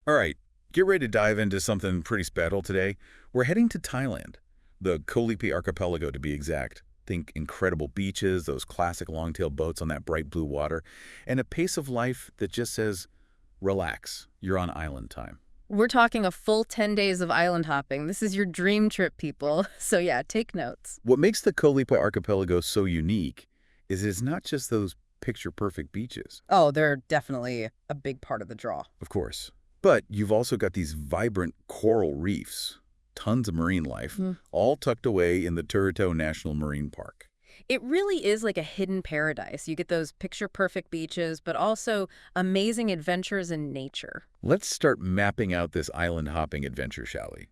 All right, get ready to dive into something pretty special today. We're heading to Thailand, the Ko Lipe archipelago to be exact. Think incredible beaches, those classic longtail boats on that bright blue water, and a pace of life that just says, relax, you're on island time. We're talking a full 10 days of island hopping. This is your dream trip, people. So yeah, take notes. What makes the Ko Lipe archipelago so unique is it's not just those picture-perfect beaches. Oh, they're definitely a big part of the draw. Of course. But you've also got these vibrant coral reefs, tons of marine life, all tucked away in the Ko Tao National Marine Park. It really is like a hidden paradise. You get those picture-perfect beaches, but also amazing adventures in nature. Let's start mapping out this island hopping adventure, shall we?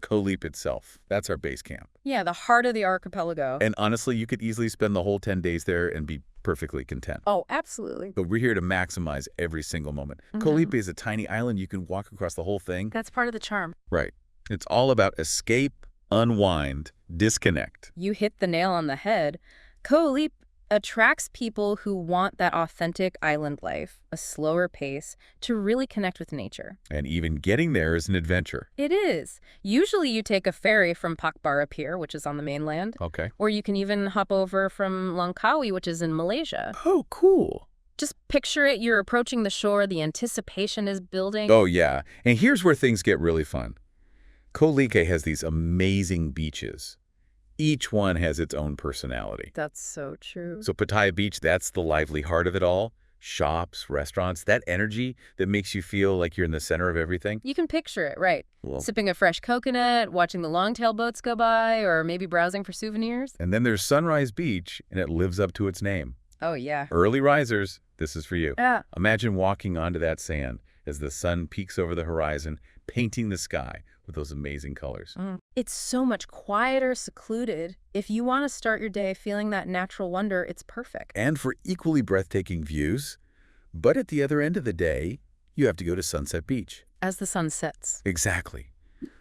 Ko Lipe itself, that's our base camp. Yeah, the heart of the archipelago. And honestly, you could easily spend the whole 10 days there and be perfectly content. Oh, absolutely. But we're here to maximize every single moment. Ko Lipe is a tiny island. You can walk across the whole thing. That's part of the charm. Right. It's all about escape, unwind, disconnect. You hit the nail on the head. Ko Lipe attracts people who want that authentic island life, a slower pace, to really connect with nature. And even getting there is an adventure. It is. Usually you take a ferry from Pakbara Pier, which is on the mainland, Okay. or you can even hop over from Langkawi, which is in Malaysia. Oh, cool. Just picture it, you're approaching the shore, the anticipation is building. Oh, yeah. And here's where things get really fun. Ko Lipe has these amazing beaches. Each one has its own personality. That's so true. So Pattaya Beach, that's the lively heart of it all. Shops, restaurants, that energy that makes you feel like you're in the center of everything. You can picture it, right? Well, Sipping a fresh coconut, watching the longtail boats go by, or maybe browsing for souvenirs. and then there's Sunrise Beach, and it lives up to its name. Oh, yeah. Early risers, this is for you. Yeah. Imagine walking onto that sand as the sun peeks over the horizon, painting the sky with those amazing colors. It's so much quieter, secluded. If you want to start your day feeling that natural wonder, it's perfect. And for equally breathtaking views, but at the other end of the day, you have to go to Sunset Beach. As the sun sets. Exactly.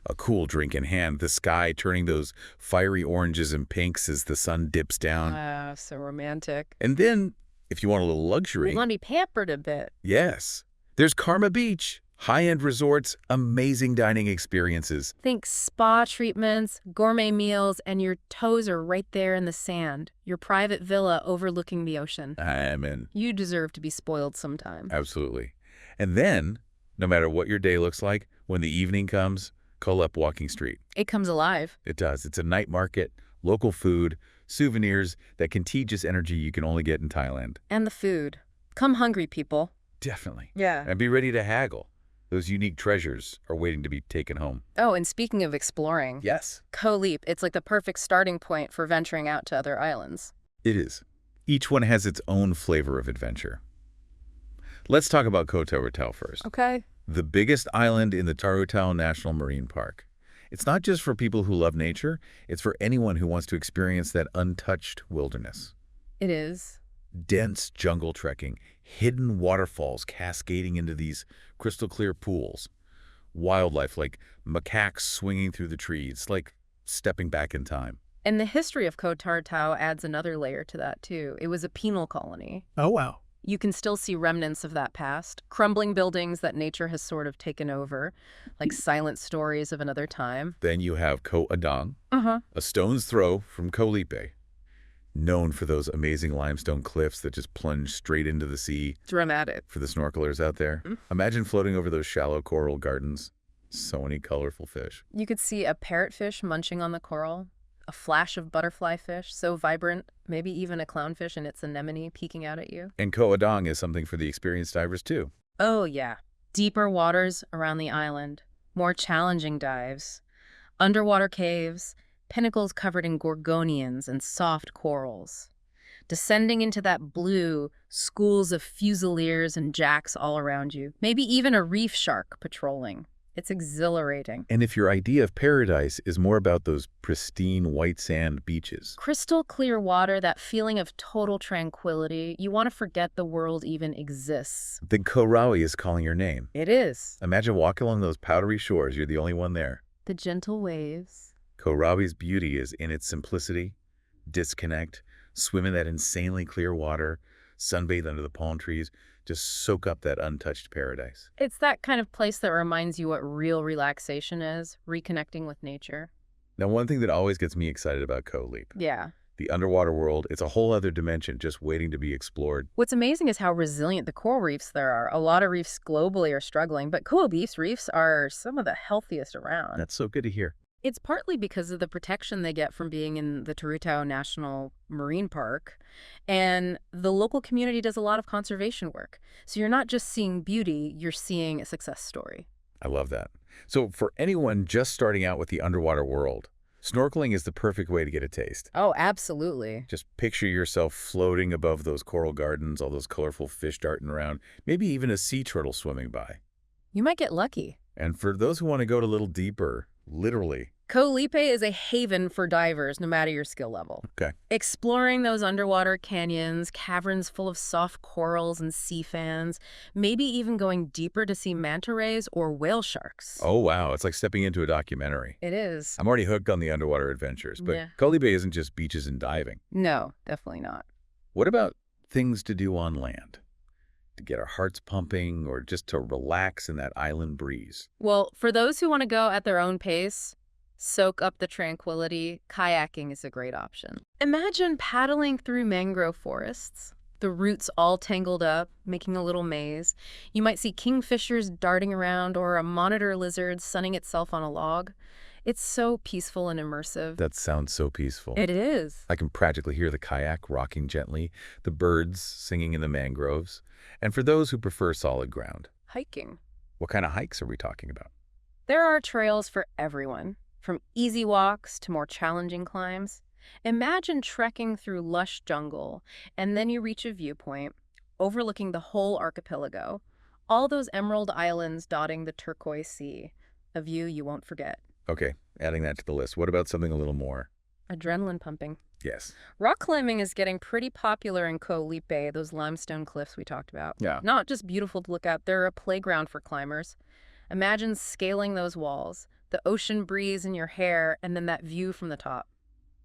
A cool drink in hand, the sky turning those fiery oranges and pinks as the sun dips down. Ah, so romantic. And then, if you want a little luxury, You want to be pampered a bit. yes, there's Karma Beach. High-end resorts, amazing dining experiences. Think spa treatments, gourmet meals, and your toes are right there in the sand. Your private villa overlooking the ocean. I'm in. You deserve to be spoiled sometime. Absolutely. And then, no matter what your day looks like, when the evening comes, Ko Lipe Walking Street. It comes alive. It does. It's a night market, local food, souvenirs, that contagious energy you can only get in Thailand. And the food. Come hungry, people. Definitely. Yeah. And be ready to haggle. Those unique treasures are waiting to be taken home. Oh, and speaking of exploring, Yes. Ko Lipe, it's like the perfect starting point for venturing out to other islands. It is. Each one has its own flavor of adventure. Let's talk about Ko Tao first. Okay. The biggest island in the Ko Tao National Marine Park. It's not just for people who love nature, it's for anyone who wants to experience that untouched wilderness. It is. Dense jungle trekking, hidden waterfalls cascading into these crystal clear pools, wildlife like macaques swinging through the trees, like stepping back in time. And the history of Ko Tao adds another layer to that, too. It was a penal colony. Oh, wow. You can still see remnants of that past, crumbling buildings that nature has sort of taken over, like silent stories of another time. Then you have Ko Adang, Uh-huh. a stone's throw from Ko Lipe, known for those amazing limestone cliffs that just plunge straight into the sea. Dramatic. For the snorkelers out there, imagine floating over those shallow coral gardens. So many colorful fish. You could see a parrotfish munching on the coral, a flash of butterfly fish, so vibrant, maybe even a clownfish in its anemone peeking out at you. And Ko Adang is something for the experienced divers too. Oh, yeah. Deeper waters around the island, more challenging dives, underwater caves, pinnacles covered in gorgonians and soft corals. Descending into that blue, schools of fusiliers and jacks all around you, maybe even a reef shark patrolling. It's exhilarating. And if your idea of paradise is more about those pristine white sand beaches, Crystal clear water, that feeling of total tranquility, you want to forget the world even exists. then Ko Raui is calling your name. It is. Imagine walking along those powdery shores. You're the only one there. The gentle waves. Ko Raui's beauty is in its simplicity, disconnect, swim in that insanely clear water, sunbathe under the palm trees, just soak up that untouched paradise. It's that kind of place that reminds you what real relaxation is, reconnecting with nature. Now, one thing that always gets me excited about Ko Lipe, Yeah. the underwater world, it's a whole other dimension just waiting to be explored. What's amazing is how resilient the coral reefs there are. A lot of reefs globally are struggling, but Ko Lipe's reefs are some of the healthiest around. That's so good to hear. It's partly because of the protection they get from being in the Ko Tao National Marine Park, and the local community does a lot of conservation work. So you're not just seeing beauty, you're seeing a success story. I love that. So for anyone just starting out with the underwater world, snorkeling is the perfect way to get a taste. Oh, absolutely. Just picture yourself floating above those coral gardens, all those colorful fish darting around, maybe even a sea turtle swimming by. You might get lucky. And for those who want to go a little deeper, literally. Ko Lipe is a haven for divers, no matter your skill level. Okay. Exploring those underwater canyons, caverns full of soft corals and sea fans, maybe even going deeper to see manta rays or whale sharks. Oh, wow. It's like stepping into a documentary. It is. I'm already hooked on the underwater adventures, but Yeah. Ko Lipe isn't just beaches and diving. No, definitely not. What about things to do on land? To get our hearts pumping or just to relax in that island breeze? Well, for those who want to go at their own pace, soak up the tranquility, kayaking is a great option. Imagine paddling through mangrove forests, the roots all tangled up, making a little maze. You might see kingfishers darting around or a monitor lizard sunning itself on a log. It's so peaceful and immersive. That sounds so peaceful. It is. I can practically hear the kayak rocking gently, the birds singing in the mangroves. And for those who prefer solid ground, Hiking. what kind of hikes are we talking about? There are trails for everyone, from easy walks to more challenging climbs. Imagine trekking through lush jungle, and then you reach a viewpoint overlooking the whole archipelago, all those emerald islands dotting the turquoise sea, a view you won't forget. Okay, adding that to the list. What about something a little more? Adrenaline pumping. Yes. Rock climbing is getting pretty popular in Ko Lipe, those limestone cliffs we talked about. Yeah. Not just beautiful to look at, they're a playground for climbers. Imagine scaling those walls, the ocean breeze in your hair, and then that view from the top.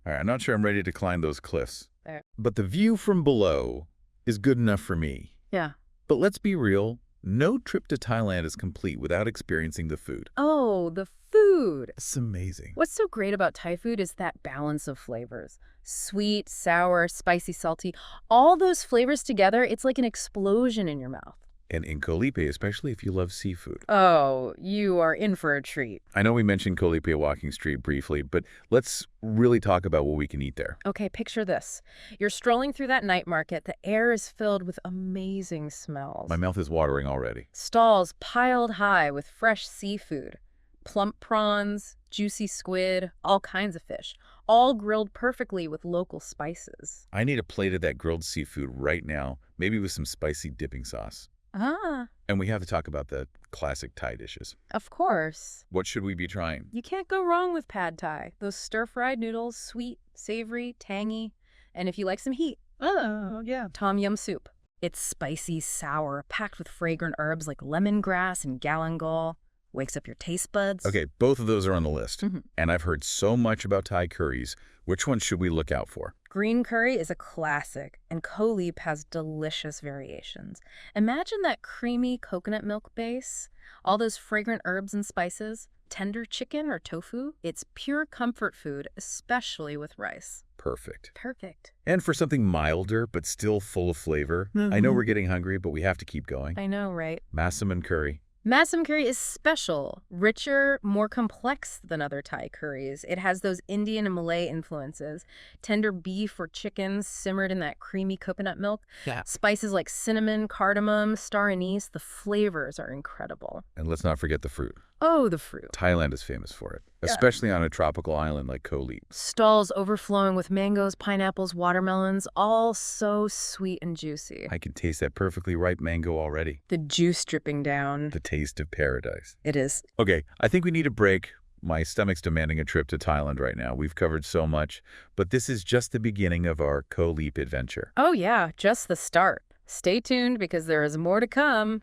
All right, I'm not sure I'm ready to climb those cliffs. There. But the view from below is good enough for me. Yeah. But let's be real, no trip to Thailand is complete without experiencing the food. Oh, the food. It's amazing. What's so great about Thai food is that balance of flavors. Sweet, sour, spicy, salty. All those flavors together, it's like an explosion in your mouth. And in Ko Lipe, especially if you love seafood. Oh, you are in for a treat. I know we mentioned Ko Lipe Walking Street briefly, but let's really talk about what we can eat there. Okay, picture this. You're strolling through that night market. The air is filled with amazing smells. My mouth is watering already. Stalls piled high with fresh seafood. Plump prawns, juicy squid, all kinds of fish, all grilled perfectly with local spices. I need a plate of that grilled seafood right now, maybe with some spicy dipping sauce. Ah, And we have to talk about the classic Thai dishes. of course. What should we be trying? You can't go wrong with pad thai. Those stir-fried noodles, sweet, savory, tangy, and if you like some heat, Oh, yeah. tom yum soup. It's spicy, sour, packed with fragrant herbs like lemongrass and galangal. Wakes up your taste buds. Okay, both of those are on the list. Mhm. And I've heard so much about Thai curries. Which one should we look out for? Green curry is a classic, and Ko Lipe has delicious variations. Imagine that creamy coconut milk base, all those fragrant herbs and spices, tender chicken or tofu. It's pure comfort food, especially with rice. Perfect. Perfect. And for something milder but still full of flavor, I know we're getting hungry, but we have to keep going. I know, right? Massaman curry. Masam curry is special, richer, more complex than other Thai curries. It has those Indian and Malay influences. Tender beef or chicken simmered in that creamy coconut milk. Yeah. Spices like cinnamon, cardamom, star anise. The flavors are incredible. And let's not forget the fruit. Oh, the fruit. Thailand is famous for it, Yeah. especially on a tropical island like Ko Lipe. Stalls overflowing with mangoes, pineapples, watermelons, all so sweet and juicy. I can taste that perfectly ripe mango already. The juice dripping down. The taste of paradise. It is. Okay, I think we need a break. My stomach's demanding a trip to Thailand right now. We've covered so much, but this is just the beginning of our Ko Lipe adventure. Oh yeah, just the start. Stay tuned because there is more to come.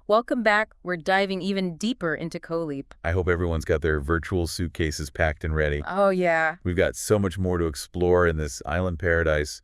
Welcome back. We're diving even deeper into Ko Lipe. I hope everyone's got their virtual suitcases packed and ready. Oh yeah. We've got so much more to explore in this island paradise.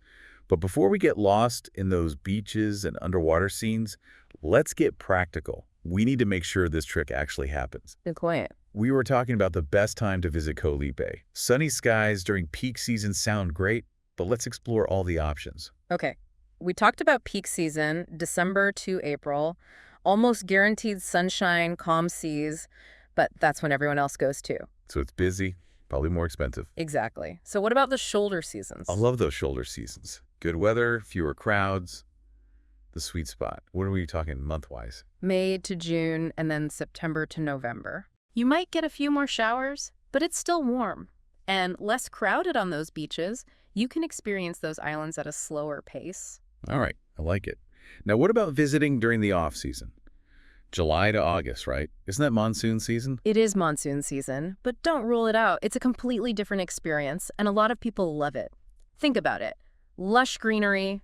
But before we get lost in those beaches and underwater scenes, let's get practical. We need to make sure this trip actually happens. Good point. We were talking about the best time to visit Ko Lipe. Sunny skies during peak season sound great, but let's explore all the options. Okay. We talked about peak season, December to April, almost guaranteed sunshine, calm seas, but that's when everyone else goes too. So it's busy, probably more expensive. Exactly. So what about the shoulder seasons? I love those shoulder seasons. Good weather, fewer crowds, the sweet spot. What are we talking month-wise? May to June, and then September to November. You might get a few more showers, but it's still warm. And less crowded on those beaches, you can experience those islands at a slower pace. All right, I like it. Now, what about visiting during the off-season? July to August, right? Isn't that monsoon season? It is monsoon season, but don't rule it out. It's a completely different experience, and a lot of people love it. Think about it. Lush greenery,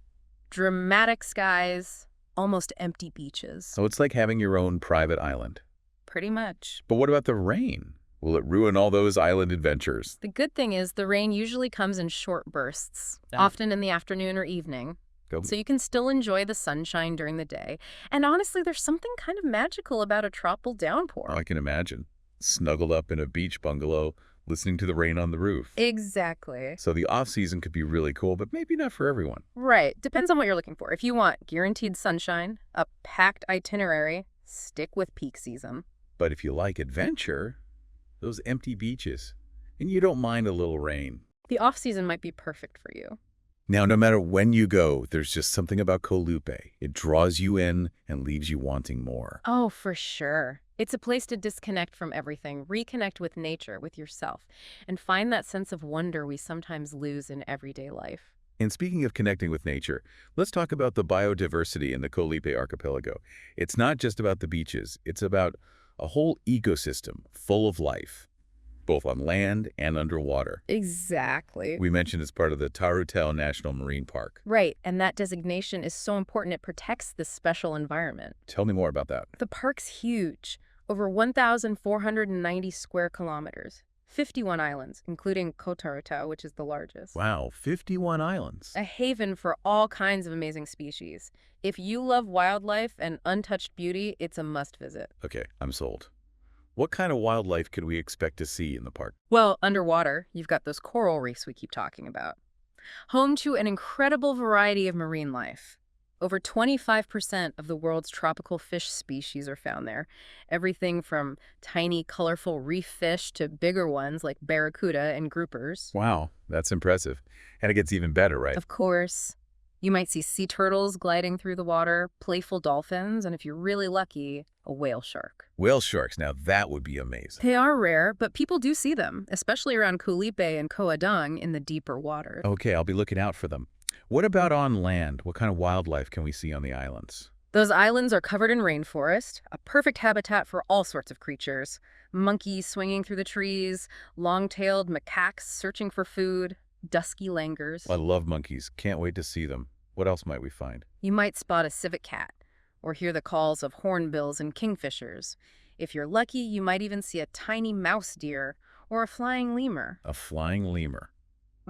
dramatic skies, almost empty beaches. So it's like having your own private island. Pretty much. But what about the rain? Will it ruin all those island adventures? The good thing is the rain usually comes in short bursts, often in the afternoon or evening. So you can still enjoy the sunshine during the day. And honestly, there's something kind of magical about a tropical downpour. Oh, I can imagine. Snuggled up in a beach bungalow, listening to the rain on the roof. Exactly. So the off-season could be really cool, but maybe not for everyone. Right. Depends on what you're looking for. If you want guaranteed sunshine, a packed itinerary, stick with peak season. But if you like adventure, those empty beaches, and you don't mind a little rain. The off-season might be perfect for you. Now, no matter when you go, there's just something about Ko Lipe. It draws you in and leaves you wanting more. Oh, for sure. It's a place to disconnect from everything, reconnect with nature, with yourself, and find that sense of wonder we sometimes lose in everyday life. And speaking of connecting with nature, let's talk about the biodiversity in the Ko Lipe archipelago. It's not just about the beaches. It's about a whole ecosystem full of life, both on land and underwater. Exactly. We mentioned it's part of the Ko Tao National Marine Park. Right, and that designation is so important. It protects this special environment. Tell me more about that. The park's huge, over 1,490 square kilometers, 51 islands, including Ko Tao, which is the largest. Wow, 51 islands. A haven for all kinds of amazing species. If you love wildlife and untouched beauty, it's a must visit. Okay, I'm sold. What kind of wildlife could we expect to see in the park? Well, underwater, you've got those coral reefs we keep talking about. Home to an incredible variety of marine life. Over 25% of the world's tropical fish species are found there. Everything from tiny, colorful reef fish to bigger ones like barracuda and groupers. Wow, that's impressive. And it gets even better, right? Of course. You might see sea turtles gliding through the water, playful dolphins, and if you're really lucky, a whale shark. Whale sharks, now that would be amazing. They are rare, but people do see them, especially around Ko Lipe and Ko Adang in the deeper water. Okay, I'll be looking out for them. What about on land? What kind of wildlife can we see on the islands? Those islands are covered in rainforest, a perfect habitat for all sorts of creatures. Monkeys swinging through the trees, long-tailed macaques searching for food, dusky langurs. I love monkeys. Can't wait to see them. What else might we find? You might spot a civet cat, or hear the calls of hornbills and kingfishers. If you're lucky, you might even see a tiny mouse deer or a flying lemur. A flying lemur.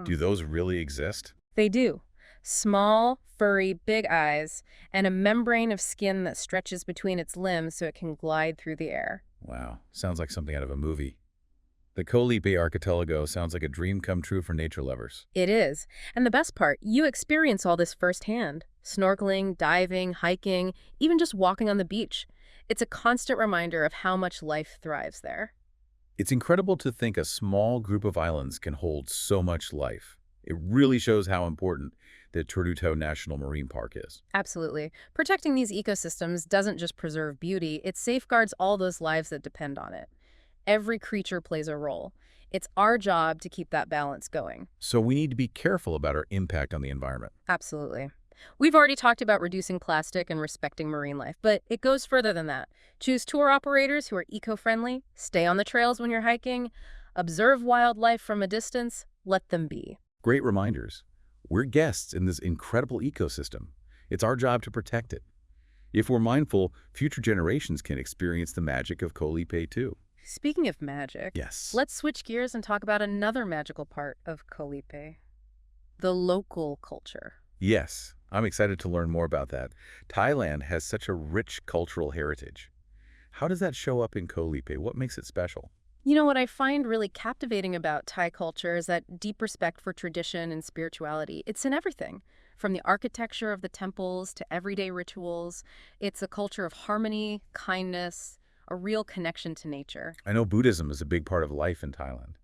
Do those really exist? They do. Small, furry, big eyes, and a membrane of skin that stretches between its limbs so it can glide through the air. Wow, sounds like something out of a movie. The Ko Lipe archipelago sounds like a dream come true for nature lovers. It is. And the best part, you experience all this firsthand. Snorkeling, diving, hiking, even just walking on the beach. It's a constant reminder of how much life thrives there. It's incredible to think a small group of islands can hold so much life. It really shows how important the Ko Tao National Marine Park is. Absolutely. Protecting these ecosystems doesn't just preserve beauty, it safeguards all those lives that depend on it. Every creature plays a role. It's our job to keep that balance going. So we need to be careful about our impact on the environment. Absolutely. We've already talked about reducing plastic and respecting marine life, but it goes further than that. Choose tour operators who are eco-friendly, stay on the trails when you're hiking, observe wildlife from a distance, let them be. Great reminders. We're guests in this incredible ecosystem. It's our job to protect it. If we're mindful, future generations can experience the magic of Ko Lipe too. Speaking of magic, Yes. let's switch gears and talk about another magical part of Ko Lipe, the local culture. Yes, I'm excited to learn more about that. Thailand has such a rich cultural heritage. How does that show up in Ko Lipe? What makes it special? You know, what I find really captivating about Thai culture is that deep respect for tradition and spirituality. It's in everything, from the architecture of the temples to everyday rituals. It's a culture of harmony, kindness, a real connection to nature. I know Buddhism is a big part of life in Thailand.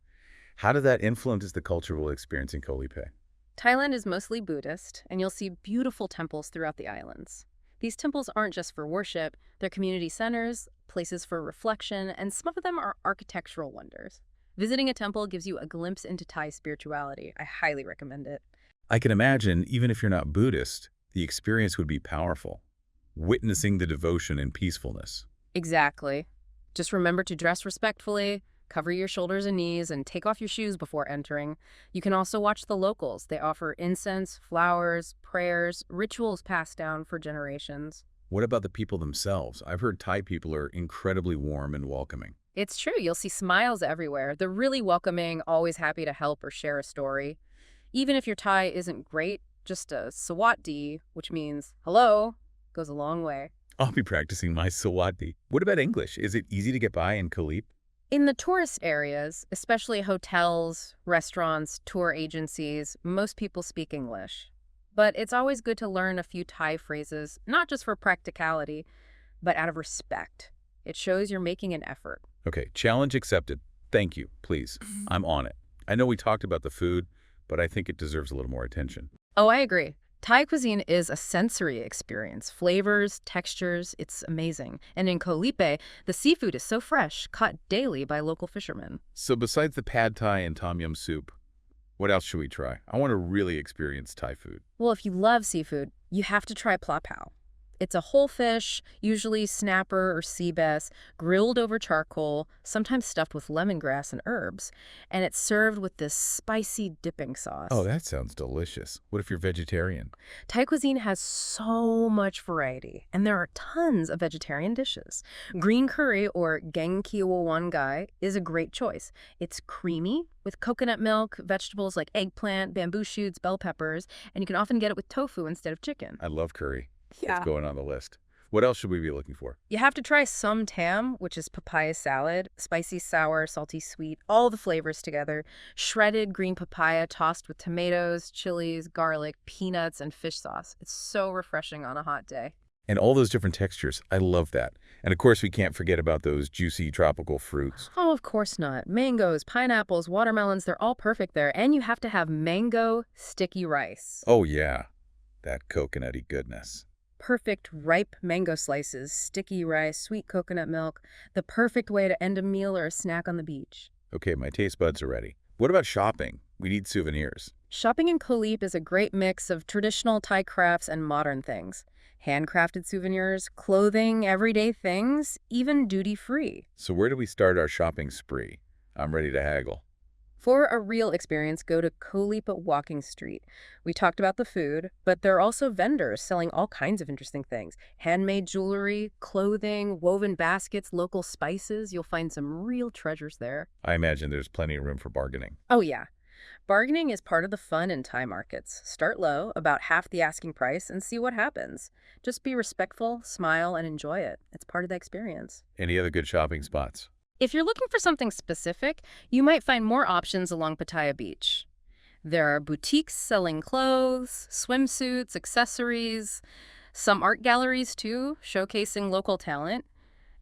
How did that influence the cultural experience in Ko Lipe? Thailand is mostly Buddhist, and you'll see beautiful temples throughout the islands. These temples aren't just for worship, they're community centers, places for reflection, and some of them are architectural wonders. Visiting a temple gives you a glimpse into Thai spirituality. I highly recommend it. I can imagine, even if you're not Buddhist, the experience would be powerful, witnessing the devotion and peacefulness. Exactly. Just remember to dress respectfully, cover your shoulders and knees, and take off your shoes before entering. You can also watch the locals. They offer incense, flowers, prayers, rituals passed down for generations. What about the people themselves? I've heard Thai people are incredibly warm and welcoming. It's true, you'll see smiles everywhere. They're really welcoming, always happy to help or share a story. Even if your Thai isn't great, just a Sawatdee, which means hello, goes a long way. I'll be practicing my Sawati. What about English? Is it easy to get by in Ko Lipe? In the tourist areas, especially hotels, restaurants, tour agencies, most people speak English. But it's always good to learn a few Thai phrases, not just for practicality, but out of respect. It shows you're making an effort. Okay, challenge accepted. Thank you, please. I'm on it. I know we talked about the food, but I think it deserves a little more attention. Oh, I agree. Thai cuisine is a sensory experience. Flavors, textures, it's amazing. And in Ko Lipe, the seafood is so fresh, caught daily by local fishermen. So besides the pad Thai and tom yum soup, what else should we try? I want to really experience Thai food. Well, if you love seafood, you have to try pla pao. It's a whole fish, usually snapper or sea bass, grilled over charcoal, sometimes stuffed with lemongrass and herbs, and it's served with this spicy dipping sauce. Oh, that sounds delicious. What if you're vegetarian? Thai cuisine has so much variety, and there are tons of vegetarian dishes. Green curry, or geng kiwo wan gai, is a great choice. It's creamy, with coconut milk, vegetables like eggplant, bamboo shoots, bell peppers, and you can often get it with tofu instead of chicken. I love curry. Yeah. It's going on the list. What else should we be looking for? You have to try some tam, which is papaya salad, spicy, sour, salty, sweet, all the flavors together. Shredded green papaya tossed with tomatoes, chilies, garlic, peanuts, and fish sauce. It's so refreshing on a hot day. And all those different textures. I love that. And of course, we can't forget about those juicy tropical fruits. Oh, of course not. Mangoes, pineapples, watermelons, they're all perfect there. And you have to have mango sticky rice. Oh, yeah. That coconutty goodness. Perfect ripe mango slices, sticky rice, sweet coconut milk, the perfect way to end a meal or a snack on the beach. Okay, my taste buds are ready. What about shopping? We need souvenirs. Shopping in Ko Lipe is a great mix of traditional Thai crafts and modern things. Handcrafted souvenirs, clothing, everyday things, even duty-free. So where do we start our shopping spree? I'm ready to haggle. For a real experience, go to Ko Lipe Walking Street. We talked about the food, but there are also vendors selling all kinds of interesting things. Handmade jewelry, clothing, woven baskets, local spices. You'll find some real treasures there. I imagine there's plenty of room for bargaining. Oh, yeah. Bargaining is part of the fun in Thai markets. Start low, about half the asking price, and see what happens. Just be respectful, smile, and enjoy it. It's part of the experience. Any other good shopping spots? If you're looking for something specific, you might find more options along Pattaya Beach. There are boutiques selling clothes, swimsuits, accessories, some art galleries too, showcasing local talent.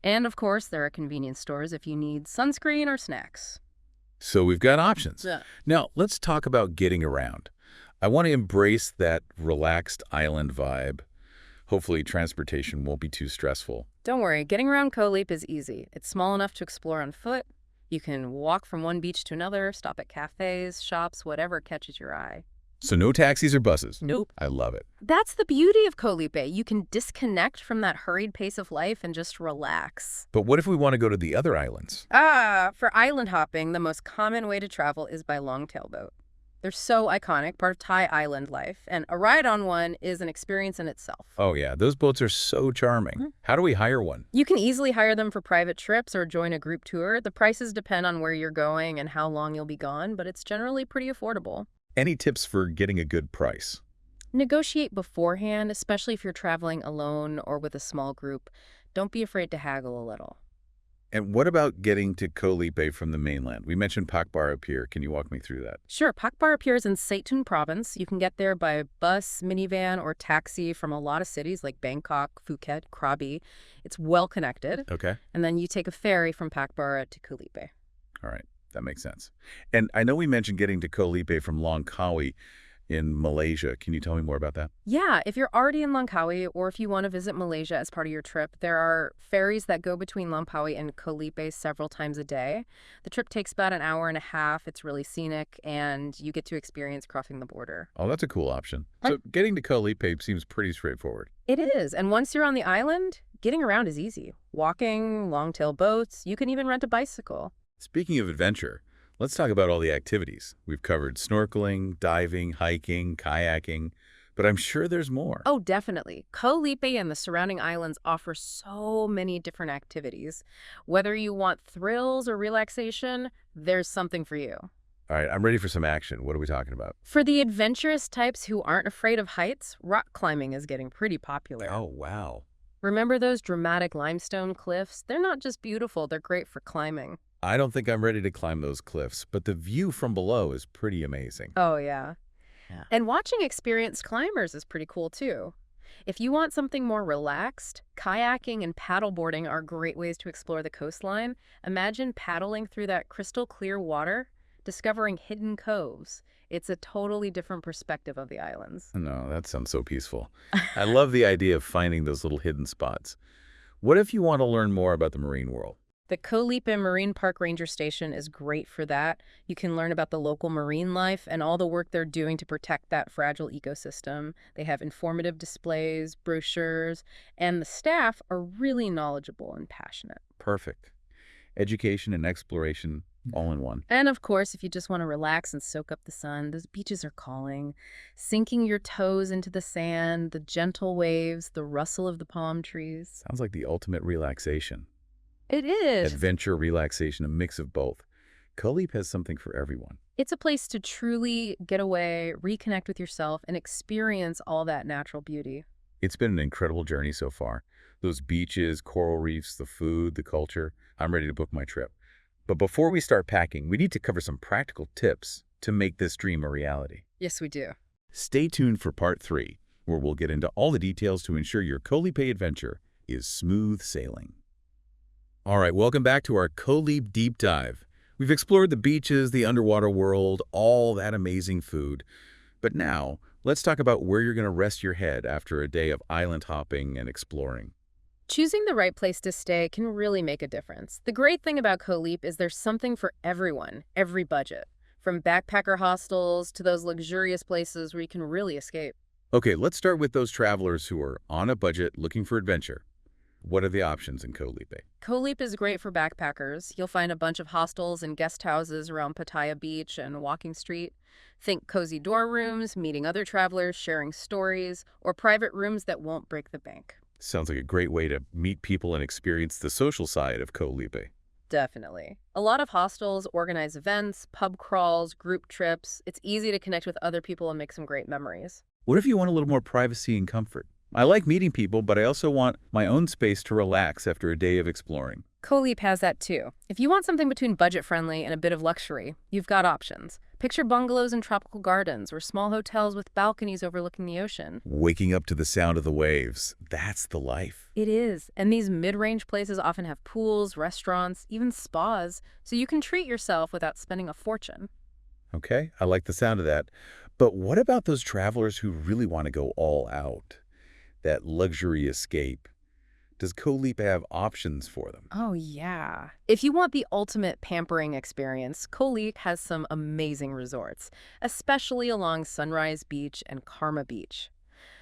And of course, there are convenience stores if you need sunscreen or snacks. So we've got options. Yeah. Now, let's talk about getting around. I want to embrace that relaxed island vibe. Hopefully, transportation won't be too stressful. Don't worry, getting around Ko Lipe is easy. It's small enough to explore on foot. You can walk from one beach to another, stop at cafes, shops, whatever catches your eye. So no taxis or buses? Nope. I love it. That's the beauty of Ko Lipe. You can disconnect from that hurried pace of life and just relax. But what if we want to go to the other islands? For island hopping, the most common way to travel is by longtail boat. They're so iconic, part of Thai island life, and a ride on one is an experience in itself. Oh yeah, those boats are so charming. How do we hire one? You can easily hire them for private trips or join a group tour. The prices depend on where you're going and how long you'll be gone, but it's generally pretty affordable. Any tips for getting a good price? Negotiate beforehand, especially if you're traveling alone or with a small group. Don't be afraid to haggle a little. And what about getting to Ko Lipe from the mainland? We mentioned Pakbar up here. Can you walk me through that? Sure, Pakbar appears in Saitun province. You can get there by bus, minivan, or taxi from a lot of cities like Bangkok, Phuket, Krabi. It's well connected. Okay. And then you take a ferry from Pakbar to Ko Lipe. All right. That makes sense. And I know we mentioned getting to Ko Lipe from Langkawi in Malaysia. Can you tell me more about that? Yeah, if you're already in Langkawi or if you want to visit Malaysia as part of your trip, there are ferries that go between Langkawi and Ko Lipe several times a day. The trip takes about an hour and a half. It's really scenic, and you get to experience crossing the border. Oh, that's a cool option. So getting to Ko Lipe seems pretty straightforward. It is, and once you're on the island, getting around is easy. Walking, long-tail boats, you can even rent a bicycle. Speaking of adventure, let's talk about all the activities. We've covered snorkeling, diving, hiking, kayaking, but I'm sure there's more. Oh, definitely. Ko Lipe and the surrounding islands offer so many different activities. Whether you want thrills or relaxation, there's something for you. All right, I'm ready for some action. What are we talking about? For the adventurous types who aren't afraid of heights, rock climbing is getting pretty popular. Oh, wow. Remember those dramatic limestone cliffs? They're not just beautiful, they're great for climbing. I don't think I'm ready to climb those cliffs, but the view from below is pretty amazing. Oh, yeah. Yeah. And watching experienced climbers is pretty cool, too. If you want something more relaxed, kayaking and paddleboarding are great ways to explore the coastline. Imagine paddling through that crystal clear water, discovering hidden coves. It's a totally different perspective of the islands. No, that sounds so peaceful. I love the idea of finding those little hidden spots. What if you want to learn more about the marine world? The Ko Lipe Marine Park Ranger Station is great for that. You can learn about the local marine life and all the work they're doing to protect that fragile ecosystem. They have informative displays, brochures, and the staff are really knowledgeable and passionate. Perfect. Education and exploration all in one. And of course, if you just want to relax and soak up the sun, those beaches are calling. Sinking your toes into the sand, the gentle waves, the rustle of the palm trees. Sounds like the ultimate relaxation. It is. Adventure, relaxation, a mix of both. Ko Lipe has something for everyone. It's a place to truly get away, reconnect with yourself, and experience all that natural beauty. It's been an incredible journey so far. Those beaches, coral reefs, the food, the culture. I'm ready to book my trip. But before we start packing, we need to cover some practical tips to make this dream a reality. Yes, we do. Stay tuned for part 3, where we'll get into all the details to ensure your Ko Lipe adventure is smooth sailing. All right, welcome back to our Ko Lipe Deep Dive. We've explored the beaches, the underwater world, all that amazing food. But now, let's talk about where you're going to rest your head after a day of island hopping and exploring. Choosing the right place to stay can really make a difference. The great thing about Ko Lipe is there's something for everyone, every budget. From backpacker hostels to those luxurious places where you can really escape. Okay, let's start with those travelers who are on a budget looking for adventure. What are the options in Ko Lipe? Ko Lipe is great for backpackers. You'll find a bunch of hostels and guest houses around Pattaya Beach and Walking Street. Think cozy dorm rooms, meeting other travelers, sharing stories, or private rooms that won't break the bank. Sounds like a great way to meet people and experience the social side of Ko Lipe. Definitely. A lot of hostels organize events, pub crawls, group trips. It's easy to connect with other people and make some great memories. What if you want a little more privacy and comfort? I like meeting people, but I also want my own space to relax after a day of exploring. Ko Lipe has that too. If you want something between budget-friendly and a bit of luxury, you've got options. Picture bungalows in tropical gardens or small hotels with balconies overlooking the ocean. Waking up to the sound of the waves, that's the life. It is, and these mid-range places often have pools, restaurants, even spas, so you can treat yourself without spending a fortune. Okay, I like the sound of that. But what about those travelers who really want to go all out? That luxury escape. Does Ko Lipe have options for them? Oh, yeah. If you want the ultimate pampering experience, Ko Lipe has some amazing resorts, especially along Sunrise Beach and Karma Beach.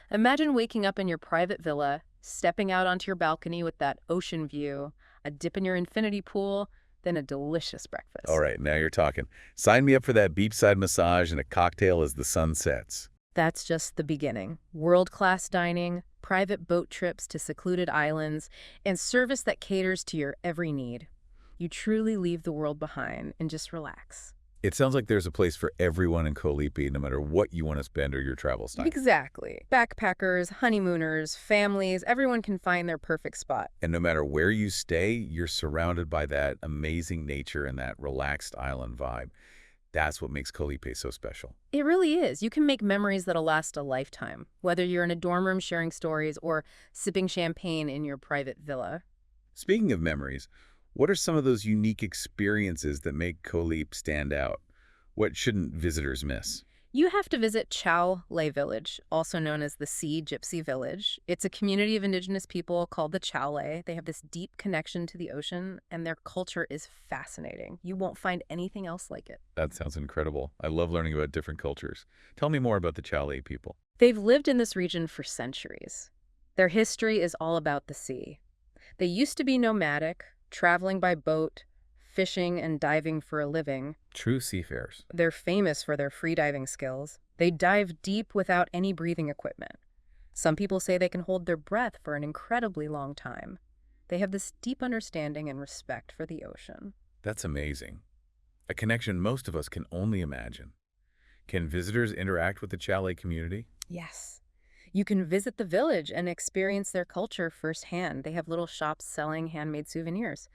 Imagine waking up in your private villa, stepping out onto your balcony with that ocean view, a dip in your infinity pool, then a delicious breakfast. All right, now you're talking. Sign me up for that beachside massage and a cocktail as the sun sets. That's just the beginning. World-class dining, private boat trips to secluded islands, and service that caters to your every need. You truly leave the world behind and just relax. It sounds like there's a place for everyone in Ko Lipe, no matter what you want to spend or your travel style. Exactly. Backpackers, honeymooners, families, everyone can find their perfect spot. And no matter where you stay, you're surrounded by that amazing nature and that relaxed island vibe. That's what makes Ko Lipe so special. It really is. You can make memories that'll last a lifetime, whether you're in a dorm room sharing stories or sipping champagne in your private villa. Speaking of memories, what are some of those unique experiences that make Ko Lipe stand out? What shouldn't visitors miss? You have to visit Chow Lei Village, also known as the Sea Gypsy Village. It's a community of indigenous people called the Chow Lei. They have this deep connection to the ocean, and their culture is fascinating. You won't find anything else like it. That sounds incredible. I love learning about different cultures. Tell me more about the Chalet people. They've lived in this region for centuries. Their history is all about the sea. They used to be nomadic, traveling by boat, fishing and diving for a living. True seafarers. They're famous for their freediving skills. They dive deep without any breathing equipment. Some people say they can hold their breath for an incredibly long time. They have this deep understanding and respect for the ocean. That's amazing. A connection most of us can only imagine. Can visitors interact with the Chalet community? Yes. You can visit the village and experience their culture firsthand. They have little shops selling handmade souvenirs.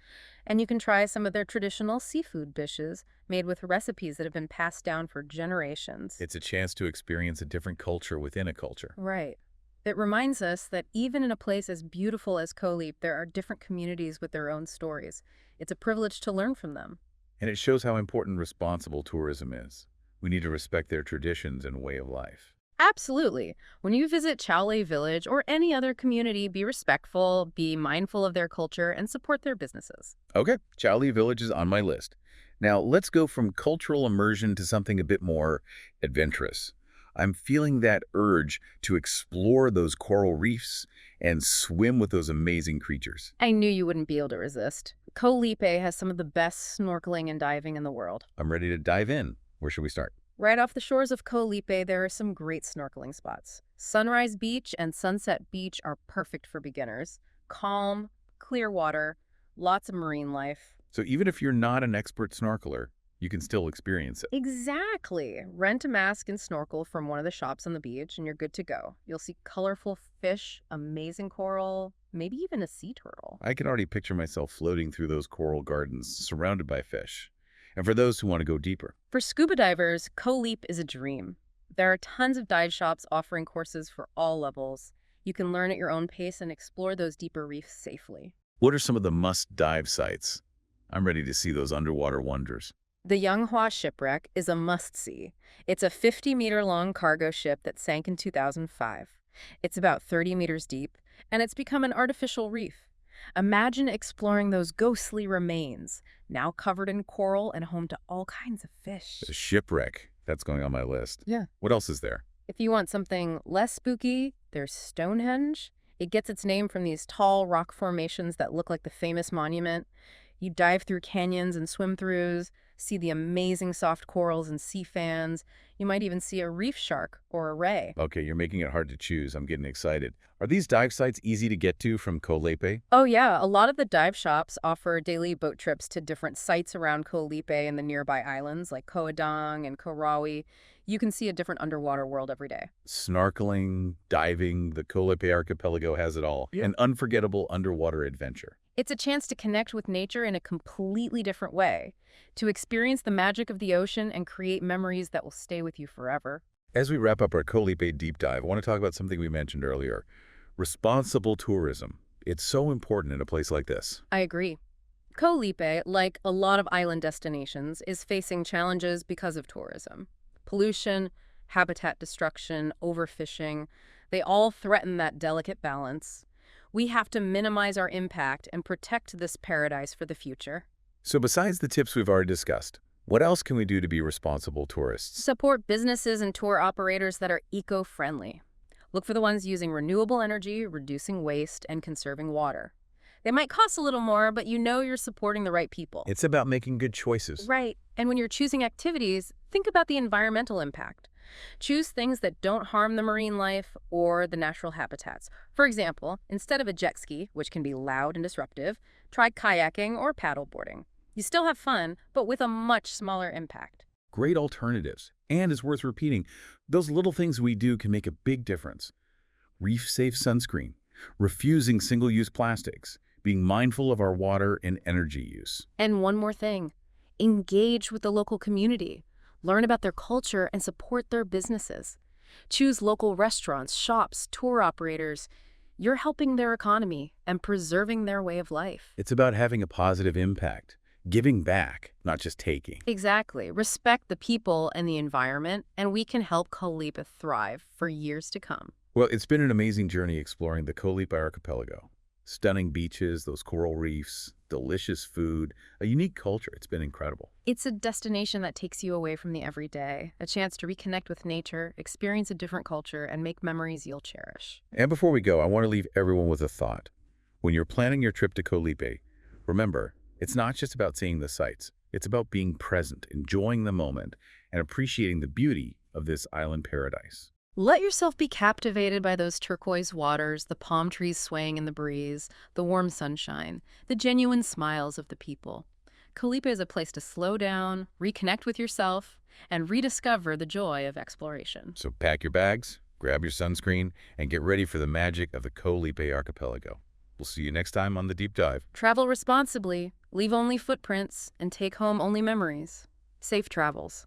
And you can try some of their traditional seafood dishes made with recipes that have been passed down for generations. It's a chance to experience a different culture within a culture. Right. It reminds us that even in a place as beautiful as Ko Lipe, there are different communities with their own stories. It's a privilege to learn from them. And it shows how important responsible tourism is. We need to respect their traditions and way of life. Absolutely. When you visit Chalet Village or any other community, be respectful, be mindful of their culture, and support their businesses. Okay, Chalet Village is on my list. Now, let's go from cultural immersion to something a bit more adventurous. I'm feeling that urge to explore those coral reefs and swim with those amazing creatures. I knew you wouldn't be able to resist. Ko Lipe has some of the best snorkeling and diving in the world. I'm ready to dive in. Where should we start? Right off the shores of Ko Lipe, there are some great snorkeling spots. Sunrise Beach and Sunset Beach are perfect for beginners. Calm, clear water, lots of marine life. So even if you're not an expert snorkeler, you can still experience it. Exactly. Rent a mask and snorkel from one of the shops on the beach, and you're good to go. You'll see colorful fish, amazing coral, maybe even a sea turtle. I can already picture myself floating through those coral gardens, surrounded by fish. And for those who want to go deeper, For scuba divers, Ko Lipe is a dream. There are tons of dive shops offering courses for all levels. You can learn at your own pace and explore those deeper reefs safely. what are some of the must-dive sites? I'm ready to see those underwater wonders. The Yonghua shipwreck is a must-see. It's a 50-meter-long cargo ship that sank in 2005. It's about 30 meters deep, and it's become an artificial reef. Imagine exploring those ghostly remains, now covered in coral and home to all kinds of fish. The shipwreck, that's going on my list. Yeah. What else is there? If you want something less spooky, there's Stonehenge. It gets its name from these tall rock formations that look like the famous monument. You dive through canyons and swim-throughs, see the amazing soft corals and sea fans. You might even see a reef shark or a ray. Okay, you're making it hard to choose. I'm getting excited. Are these dive sites easy to get to from Ko Lipe? Oh yeah, a lot of the dive shops offer daily boat trips to different sites around Ko Lipe and the nearby islands like Ko Adang and Ko Rawi. You can see a different underwater world every day. Snorkeling, diving, the Ko Lipe archipelago has it all. An unforgettable underwater adventure. It's a chance to connect with nature in a completely different way, to experience the magic of the ocean and create memories that will stay with you forever. As we wrap up our Ko Lipe deep dive, I want to talk about something we mentioned earlier. Responsible tourism. It's so important in a place like this. I agree. Ko Lipe, like a lot of island destinations, is facing challenges because of tourism. Pollution, habitat destruction, overfishing, they all threaten that delicate balance. We have to minimize our impact and protect this paradise for the future. So besides the tips we've already discussed, what else can we do to be responsible tourists? Support businesses and tour operators that are eco-friendly. Look for the ones using renewable energy, reducing waste, and conserving water. They might cost a little more, but you know you're supporting the right people. It's about making good choices. Right. And when you're choosing activities, think about the environmental impact. Choose things that don't harm the marine life or the natural habitats. For example, instead of a jet ski, which can be loud and disruptive, try kayaking or paddleboarding. You still have fun, but with a much smaller impact. Great alternatives. And it's worth repeating, those little things we do can make a big difference. Reef-safe sunscreen, refusing single-use plastics, being mindful of our water and energy use. And one more thing, engage with the local community. Learn about their culture and support their businesses. Choose local restaurants, shops, tour operators. You're helping their economy and preserving their way of life. It's about having a positive impact, giving back, not just taking. Exactly. Respect the people and the environment, and we can help Ko Lipe thrive for years to come. Well, it's been an amazing journey exploring the Ko Lipe archipelago. Stunning beaches, those coral reefs, delicious food, a unique culture. It's been incredible. It's a destination that takes you away from the everyday, a chance to reconnect with nature, experience a different culture, and make memories you'll cherish. And before we go, I want to leave everyone with a thought. When you're planning your trip to Ko Lipe, remember, it's not just about seeing the sights. It's about being present, enjoying the moment, and appreciating the beauty of this island paradise. Let yourself be captivated by those turquoise waters, the palm trees swaying in the breeze, the warm sunshine, the genuine smiles of the people. Ko Lipe is a place to slow down, reconnect with yourself, and rediscover the joy of exploration. So pack your bags, grab your sunscreen, and get ready for the magic of the Ko Lipe archipelago. We'll see you next time on The Deep Dive. Travel responsibly, leave only footprints, and take home only memories. Safe travels.